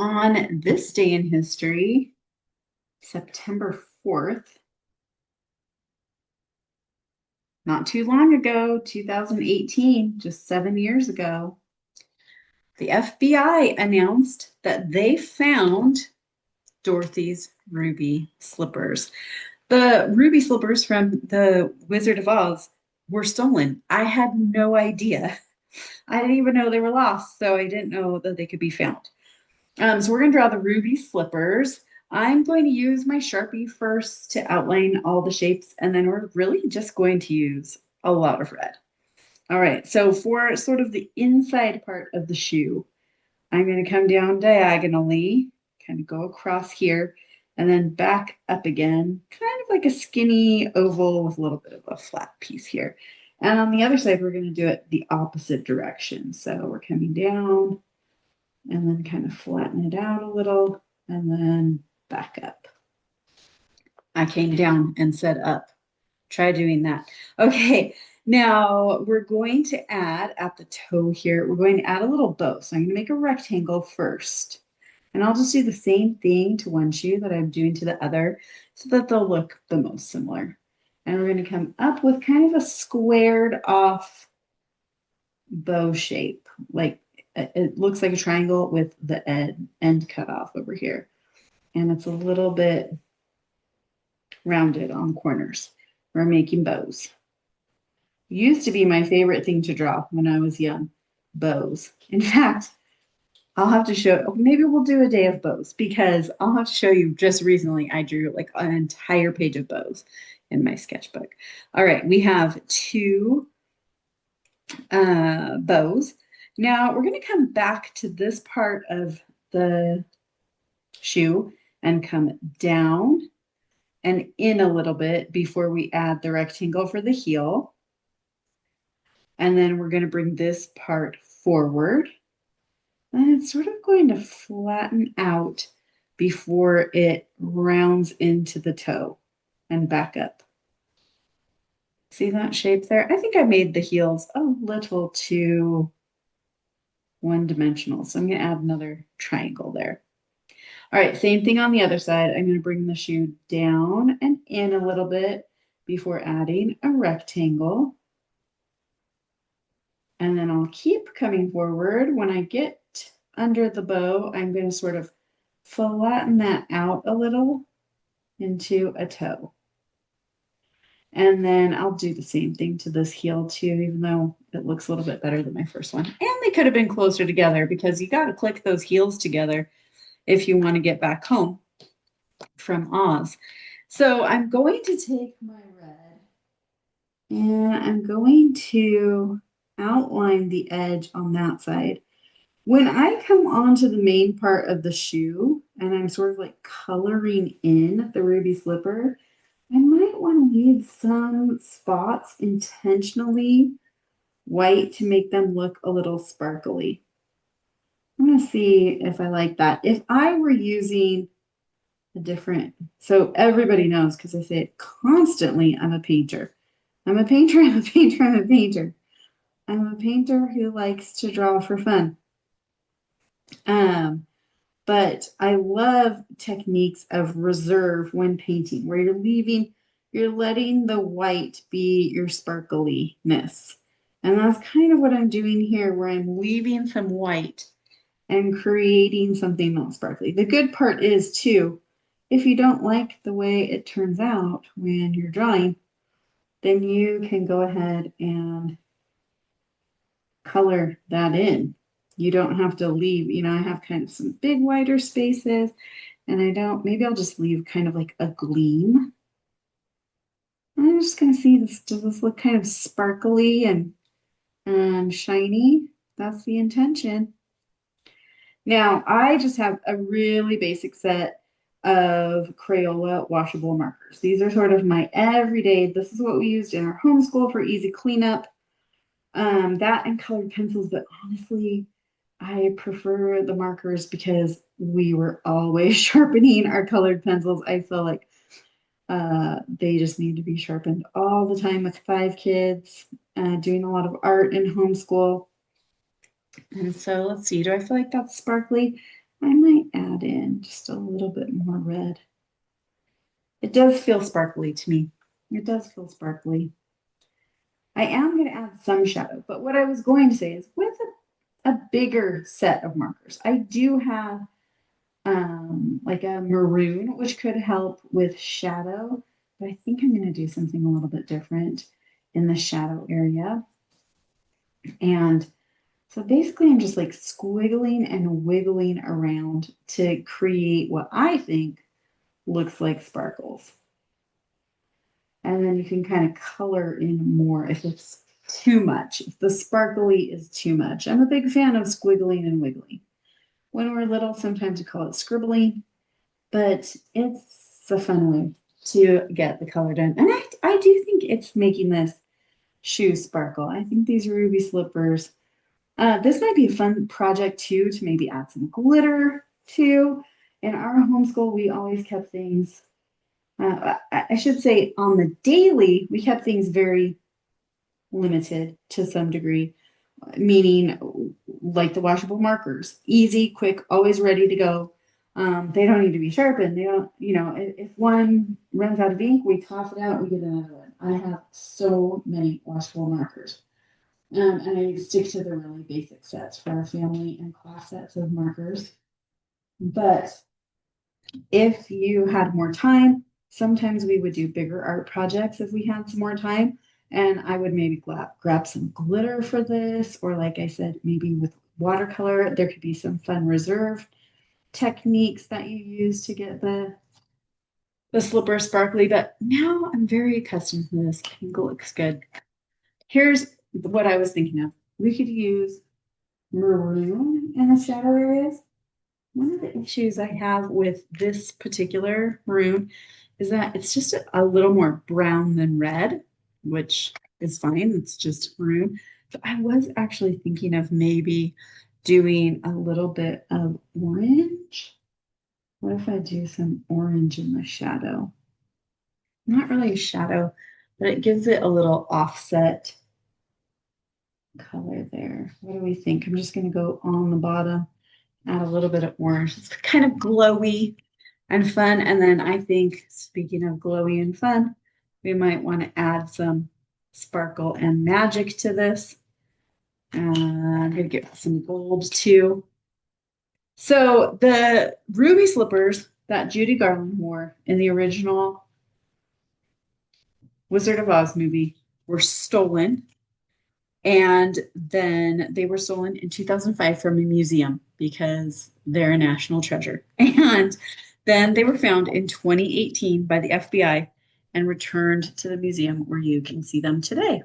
On this day in history, September 4th, not too long ago, 2018, just 7 years ago, the FBI announced that they found Dorothy's ruby slippers. The ruby slippers from the Wizard of Oz were stolen. I had no idea. I didn't even know they were lost, so I didn't know that they could be found. So we're going to draw the ruby slippers. I'm going to use my Sharpie first to outline all the shapes, and then we're really just going to use a lot of red. All right, so for sort of the inside part of the shoe, I'm going to come down diagonally, kind of go across here, and then back up again, kind of like a skinny oval with a little bit of a flat piece here. And on the other side, we're going to do it the opposite direction. So we're coming down and then kind of flatten it out a little and then back up. I came down and said up. Try doing that. Okay, now we're going to add at the toe here, we're going to add a little bow. So I'm going to make a rectangle first. And I'll just do the same thing to one shoe that I'm doing to the other so that they'll look the most similar. And we're going to come up with kind of a squared off bow shape. Like it looks like a triangle with the end cut off over here. And it's a little bit rounded on corners. We're making bows. Used to be my favorite thing to draw when I was young, bows. In fact, I'll have to show, maybe we'll do a day of bows because I'll have to show you just recently I drew like an entire page of bows in my sketchbook. All right, we have two bows. Now we're going to come back to this part of the shoe and come down and in a little bit before we add the rectangle for the heel. And then we're going to bring this part forward. And it's sort of going to flatten out before it rounds into the toe and back up. See that shape there? I think I made the heels a little too one-dimensional. So I'm going to add another triangle there. All right, same thing on the other side. I'm going to bring the shoe down and in a little bit before adding a rectangle. And then I'll keep coming forward. When I get under the bow, I'm going to sort of flatten that out a little into a toe. And then I'll do the same thing to this heel too, even though it looks a little bit better than my first one. And they could have been closer together because you got to click those heels together if you want to get back home from Oz. So I'm going to take my red and I'm going to outline the edge on that side. When I come onto the main part of the shoe and I'm sort of like coloring in the ruby slipper, I might want to leave some spots intentionally white to make them look a little sparkly. I'm going to see if I like that. If I were using a different, so everybody knows because I say it constantly, I'm a painter. I'm a painter, I'm a painter, I'm a painter. I'm a painter who likes to draw for fun. But I love techniques of reserve when painting, where you're letting the white be your sparkliness. And that's kind of what I'm doing here, where I'm leaving some white and creating something not sparkly. The good part is too, if you don't like the way it turns out when you're drawing, then you can go ahead and color that in. You don't have to leave, I have kind of some big wider spaces and maybe I'll just leave kind of like a gleam. I'm just going to see this, does this look kind of sparkly and shiny? That's the intention. Now, I just have a really basic set of Crayola washable markers. These are sort of my everyday, this is what we used in our homeschool for easy cleanup. That and colored pencils, but honestly, I prefer the markers because we were always sharpening our colored pencils. I feel like they just need to be sharpened all the time with 5 kids, doing a lot of art in homeschool. And so let's see, do I feel like that's sparkly? I might add in just a little bit more red. It does feel sparkly to me. It does feel sparkly. I am going to add some shadow, but what I was going to say is with a bigger set of markers, I do have like a maroon, which could help with shadow, but I think I'm going to do something a little bit different in the shadow area. And so basically, I'm just like squiggling and wiggling around to create what I think looks like sparkles. And then you can kind of color in more if it's too much, if the sparkly is too much. I'm a big fan of squiggling and wiggling. When we're little, sometimes we call it scribbling, but it's a fun way to get the color done. And I do think it's making this shoe sparkle. I think these ruby slippers, this might be a fun project too, to maybe add some glitter to. In our homeschool, we always kept things, I should say on the daily, we kept things very limited to some degree, meaning like the washable markers, easy, quick, always ready to go. They don't need to be sharpened. They don't, if one runs out of ink, we toss it out, we get another one. I have so many washable markers. And I stick to the really basic sets for our family and class sets of markers. But if you had more time, sometimes we would do bigger art projects if we had some more time. And I would maybe grab some glitter for this, or like I said, maybe with watercolor, there could be some fun reserve techniques that you use to get the slipper sparkly. But now I'm very accustomed to this. I think it looks good. Here's what I was thinking of. We could use maroon in the shadow areas. One of the issues I have with this particular maroon is that it's just a little more brown than red, which is fine. It's just maroon. But I was actually thinking of maybe doing a little bit of orange. What if I do some orange in the shadow? Not really a shadow, but it gives it a little offset color there. What do we think? I'm just going to go on the bottom, add a little bit of orange. It's kind of glowy and fun. And then I think, speaking of glowy and fun, we might want to add some sparkle and magic to this. I'm going to get some gold too. So the ruby slippers that Judy Garland wore in the original Wizard of Oz movie were stolen. And then they were stolen in 2005 from a museum because they're a national treasure. And then they were found in 2018 by the FBI and returned to the museum where you can see them today.